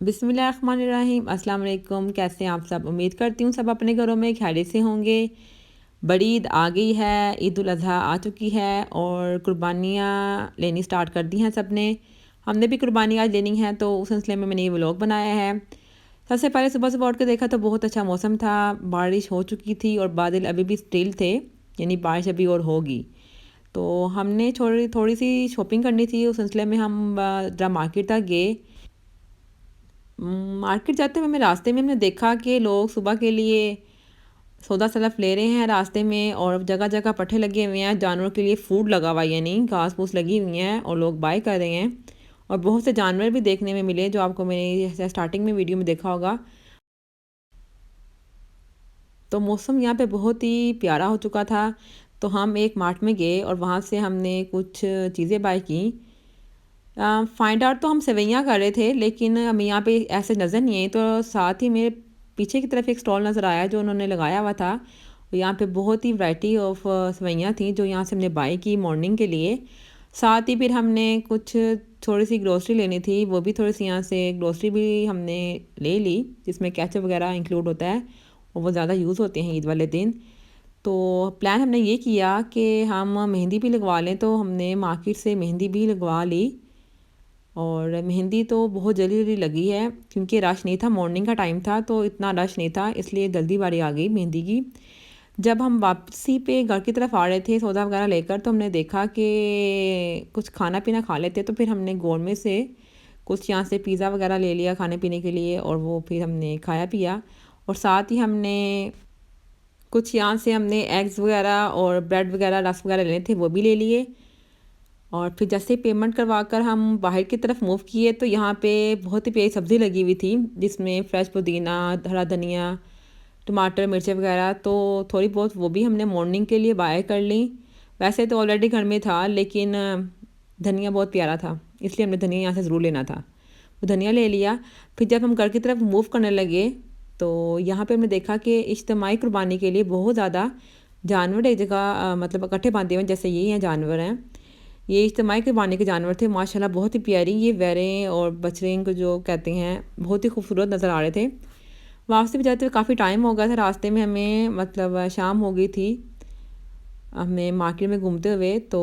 बिस्मिल्लाहिर्रहमानिर्रहीम। अस्सलाम वालेकुम। कैसे हैं आप सब? उम्मीद करती हूँ सब अपने घरों में खैरियत से होंगे। बड़ी ईद आ गई है, ईद उल अज़हा आ चुकी है और कुर्बानियाँ लेनी स्टार्ट कर दी हैं सब ने। हमने भी कुर्बानी आज लेनी है, तो उस सिलसिले में मैंने ये व्लॉग बनाया है। सबसे पहले सुबह सुबह उठ के देखा तो बहुत अच्छा मौसम था, बारिश हो चुकी थी और बादल अभी भी स्टिल थे, यानी बारिश अभी और होगी। तो हमने थोड़ी थोड़ी सी शॉपिंग करनी थी, उस सिलसिले में हम जरा मार्केट तक गए। मार्केट जाते हुए मैं रास्ते में हमने देखा कि लोग सुबह के लिए सौदा सलफ ले रहे हैं रास्ते में, और जगह जगह पट्ठे लगे हुए हैं, जानवरों के लिए फूड लगा हुआ है, यानी घास फूस लगी हुई हैं और लोग बाय कर रहे हैं। और बहुत से जानवर भी देखने में मिले जो आपको मैंने स्टार्टिंग में वीडियो में देखा होगा। तो मौसम यहाँ पे बहुत ही प्यारा हो चुका था। तो हम एक मार्ट में गए और वहाँ से हमने कुछ चीज़ें बाय की। फाइंड आउट तो हम सेवैयाँ कर रहे थे, लेकिन हमें यहाँ पे ऐसे नज़र नहीं आई। तो साथ ही मेरे पीछे की तरफ एक स्टॉल नज़र आया जो उन्होंने लगाया हुआ था। यहाँ पे बहुत ही वैरायटी ऑफ सेवैयाँ थी जो यहाँ से हमने बाई की मॉर्निंग के लिए। साथ ही फिर हमने कुछ थोड़ी सी ग्रोसरी लेनी थी, वो भी थोड़ी सी यहाँ से ग्रोसरी भी हमने ले ली, जिसमें केचप वगैरह इंक्लूड होता है और वो ज़्यादा यूज़ होते हैं ईद वाले दिन। तो प्लान हमने ये किया कि हम मेहंदी भी लगवा लें, तो हमने मार्केट से मेहंदी भी लगवा ली। और मेहंदी तो बहुत जल्दी जल्दी लगी है क्योंकि रश नहीं था, मॉर्निंग का टाइम था तो इतना रश नहीं था, इसलिए जल्दी बारी आ गई मेहंदी की। जब हम वापसी पे घर की तरफ आ रहे थे सौदा वगैरह लेकर, तो हमने देखा कि कुछ खाना पीना खा लेते, तो फिर हमने गोरमे से कुछ यहाँ से पिज़्ज़ा वगैरह ले लिया खाने पीने के लिए, और वो फिर हमने खाया पिया। और साथ ही हमने कुछ यहाँ से हमने एग्स वगैरह और ब्रेड वगैरह रस वगैरह लेने थे, वो भी ले लिए। और फिर जैसे पेमेंट करवा कर हम बाहर की तरफ मूव किए, तो यहाँ पे बहुत ही प्यारी सब्ज़ी लगी हुई थी, जिसमें फ्रेश पुदीना, हरा धनिया, टमाटर, मिर्चें वगैरह। तो थोड़ी बहुत वो भी हमने मॉर्निंग के लिए बाय कर ली। वैसे तो ऑलरेडी घर में था, लेकिन धनिया बहुत प्यारा था, इसलिए हमने धनिया यहाँ से ज़रूर लेना था, वो धनिया ले लिया। फिर जब हम घर की तरफ मूव करने लगे, तो यहाँ पे हमने देखा कि इज्तिमाई कुर्बानी के लिए बहुत ज़्यादा जानवर एक जगह मतलब इकट्ठे बांधे हुए हैं। जैसे ये हैं जानवर हैं, ये इज्तिमाई कुर्बानी के जानवर थे, माशाल्लाह बहुत ही प्यारी ये वैरें और बछड़े को जो कहते हैं, बहुत ही खूबसूरत नज़र आ रहे थे। वापसी भी जाते हुए काफ़ी टाइम हो गया था, रास्ते में हमें मतलब शाम हो गई थी हमें मार्केट में घूमते हुए। तो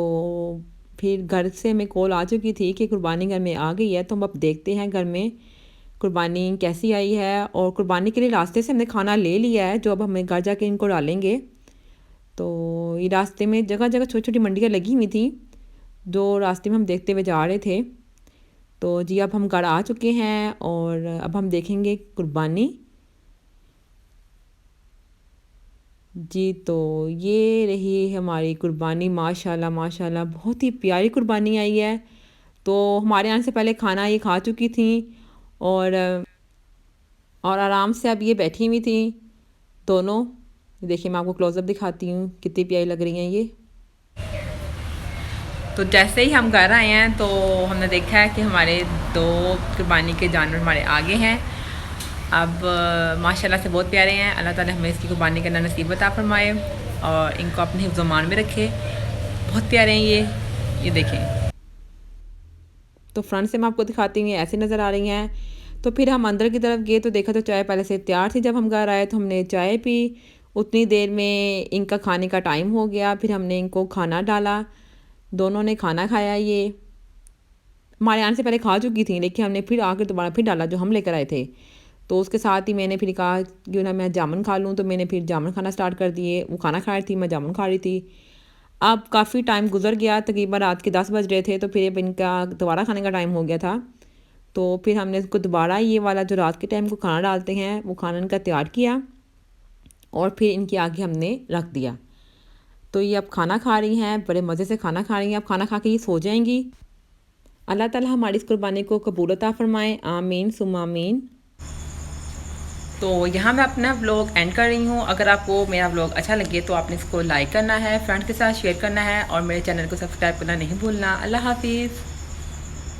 फिर घर से हमें कॉल आ चुकी थी कि कुर्बानी घर में आ गई है। तो हम अब देखते हैं घर में कुर्बानी कैसी आई है, और कुर्बानी के लिए रास्ते से हमने खाना ले लिया है जो अब हमें घर जाके इनको डालेंगे। तो ये रास्ते में जगह जगह छोटी छोटी मंडियाँ लगी हुई थी जो रास्ते में हम देखते हुए जा रहे थे। तो जी अब हम घर आ चुके हैं और अब हम देखेंगे कुर्बानी। जी तो ये रही हमारी कुर्बानी, माशाल्लाह माशाल्लाह बहुत ही प्यारी कुर्बानी आई है। तो हमारे आने से पहले खाना ये खा चुकी थी, और आराम से अब ये बैठी हुई थी दोनों। देखिए मैं आपको क्लोज़अप दिखाती हूँ कितनी प्यारी लग रही हैं ये। तो जैसे ही हम घर आए हैं तो हमने देखा है कि हमारे दो कुर्बानी के जानवर हमारे आगे हैं। अब माशाल्लाह से बहुत प्यारे हैं। अल्लाह ताला हमें इसकी कुर्बानी करना नसीब अता फरमाए और इनको अपने हिफ्ज़ मान में रखे। बहुत प्यारे हैं ये देखें। तो फ्रंट से मैं आपको दिखाती हूँ, ऐसे नज़र आ रही हैं। तो फिर हम अंदर की तरफ गए तो देखा तो चाय पहले से तैयार थी। जब हम घर आए तो हमने चाय पी, उतनी देर में इनका खाने का टाइम हो गया। फिर हमने इनको खाना डाला, दोनों ने खाना खाया। ये हमारे आने से पहले खा चुकी थी, लेकिन हमने फिर आकर दोबारा फिर डाला जो हम लेकर आए थे। तो उसके साथ ही मैंने फिर कहा क्यों ना मैं जामुन खा लूँ, तो मैंने फिर जामुन खाना स्टार्ट कर दिए। वो खाना खा रही थी, मैं जामुन खा रही थी। अब काफ़ी टाइम गुजर गया, तकरीबन रात के 10 बज रहे थे। तो फिर इनका दोबारा खाने का टाइम हो गया था। तो फिर हमने इसको दोबारा ये वाला जो रात के टाइम को खाना डालते हैं वो खाना इनका तैयार किया और फिर इनके आगे हमने रख दिया। तो ये अब खाना खा रही हैं, बड़े मज़े से खाना खा रही हैं। अब खाना खा के ये सो जाएंगी। अल्लाह ताला हमारी इस कुर्बानी को कबूल अता फरमाए, आमीन सुम्मा आमीन। तो यहाँ मैं अपना व्लॉग एंड कर रही हूँ। अगर आपको मेरा व्लॉग अच्छा लगे तो आपने इसको लाइक करना है, फ्रेंड्स के साथ शेयर करना है और मेरे चैनल को सब्सक्राइब करना नहीं भूलना। अल्लाह हाफिज़।